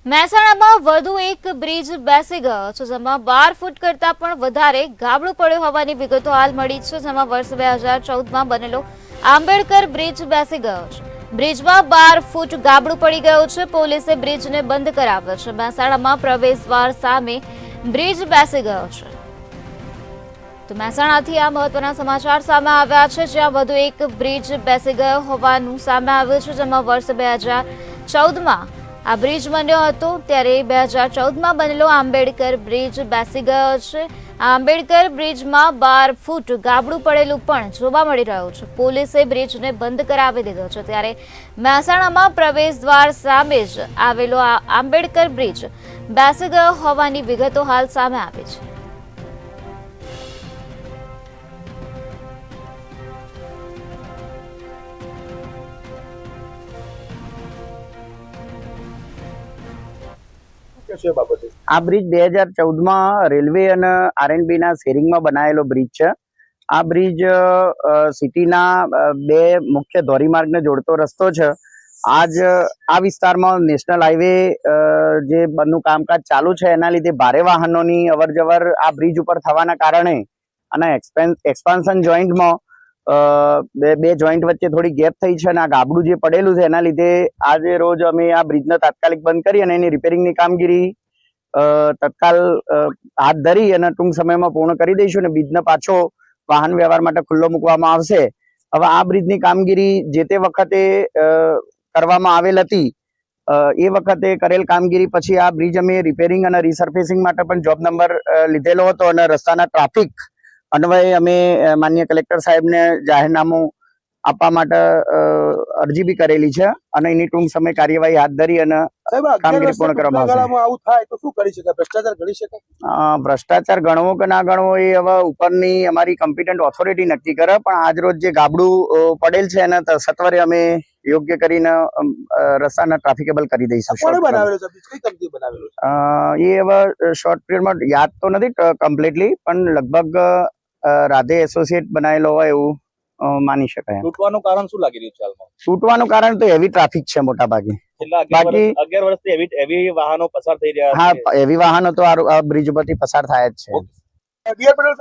મહેસાણામાં વધુ એક બ્રિજ બેસી ગયો છે, જેમાં 12 ફૂટ કરતા પણ વધારે ગાબડું પડ્યું હોવાની વિગતો હાલ મળી છે, જેમાં વર્ષ 2014માં બનેલો આંબેડકર બ્રિજ બેસી ગયો છે. બ્રિજમાં 12 ફૂટ ગાબડું પડી ગયું છે. પોલીસે બ્રિજને બંધ કરાવ્યો છે. મહેસાણામાં પ્રવેશ દ્વાર સામે બ્રિજ બેસી ગયો છે. તો મહેસાણાથી આ મહત્વના સમાચાર સામે આવ્યા છે, જ્યાં વધુ એક બ્રિજ બેસી ગયો હોવાનું સામે આવ્યું છે, જેમાં વર્ષ 2014માં આ બ્રિજ બન્યો હતો. ત્યારે 2014માં બનેલો આંબેડકર બ્રિજ બેસી ગયો છે. આ આંબેડકર બ્રિજમાં 12 ફૂટ ગાબડું પડેલું પણ જોવા મળી રહ્યું છે. પોલીસે બ્રિજને બંધ કરાવી દીધો છે. ત્યારે મહેસાણામાં પ્રવેશ દ્વાર સામે જ આવેલો આ આંબેડકર બ્રિજ બેસી ગયો હોવાની વિગતો હાલ સામે આવી છે. આ બ્રિજ 2014માં રેલવે અને આરએનબી ના શેરિંગમાં બનાવેલો બ્રિજ છે. આ બ્રિજ સિટીના બે મુખ્ય ધોરીમાર્ગને જોડતો રસ્તો છે. આજ આ વિસ્તારમાં નેશનલ હાઈવે જે બનનું કામકાજ ચાલુ છે, એના લીધે ભારે વાહનોની અવરજવર આ બ્રિજ ઉપર થવાના કારણે અને એક્સપાન્શન જોઈન્ટમાં બે જોઈન્ટ વચ્ચે થોડી ગેપ થઈ છે અને આ ગાબડું જે પડેલું છે એના લીધે આજે રોજ અમે આ બ્રિજને તાત્કાલિક બંધ કરી અને એની રિપેરિંગની કામગીરી તત્કાલ હાથ ધરી અને ટૂંક સમયમાં પૂર્ણ કરી દઈશું અને બ્રિજને પાછો વાહન વ્યવહાર માટે ખુલ્લો મૂકવામાં આવશે. હવે આ બ્રિજની કામગીરી જે તે વખતે કરવામાં આવેલ હતી, એ વખતે કરેલ કામગીરી પછી આ બ્રિજ અમે રિપેરિંગ અને રીસર્ફેસિંગ માટે પણ જોબ નંબર લીધેલો હતો અને રસ્તાના ટ્રાફિક અન્વયે અમે માનનીય કલેક્ટર સાહેબને જાહેરનામું આપવા માટે અરજી બી કરેલી છે અને એની ટૂંક સમય કાર્યવાહી હાથ ધરી અને કામગીરી પૂર્ણ કરવામાં આવશે. આવું થાય તો શું કરી શકાય? ભ્રષ્ટાચાર ગણી શકાય? ભ્રષ્ટાચાર ગણવો કે ના ગણવો એ હવે ઉપરની અમારી કોમ્પિટન્ટ ઓથોરિટી નક્કી કરે, પણ આજ રોજ જે ગાબડું પડેલ છે એને સત્વરે અમે યોગ્ય કરીને રસ્તાને ટ્રાફિકેબલ કરી દઈશું. કોણે બનાવેલો છે? કઈ કંપની બનાવેલો છે? એ હવે શોર્ટ પીરિયડમાં યાદ તો નથી કમ્પ્લીટલી, પણ લગભગ રાધે એસોસિએટ બનાવેલો હોય એવું માની શકાય. તૂટવાનું કારણ શું લાગી રહ્યું છે હાલમાં? તૂટવાનું કારણ તો હેવી ટ્રાફિક છે મોટા ભાગે. છેલ્લા બાકી 11 વર્ષથી હેવી વાહનો પસાર થઈ રહ્યા છે. હા, હેવી વાહનો તો આ બ્રિજ ઉપરથી પસાર થાય જ છે. Beer petrol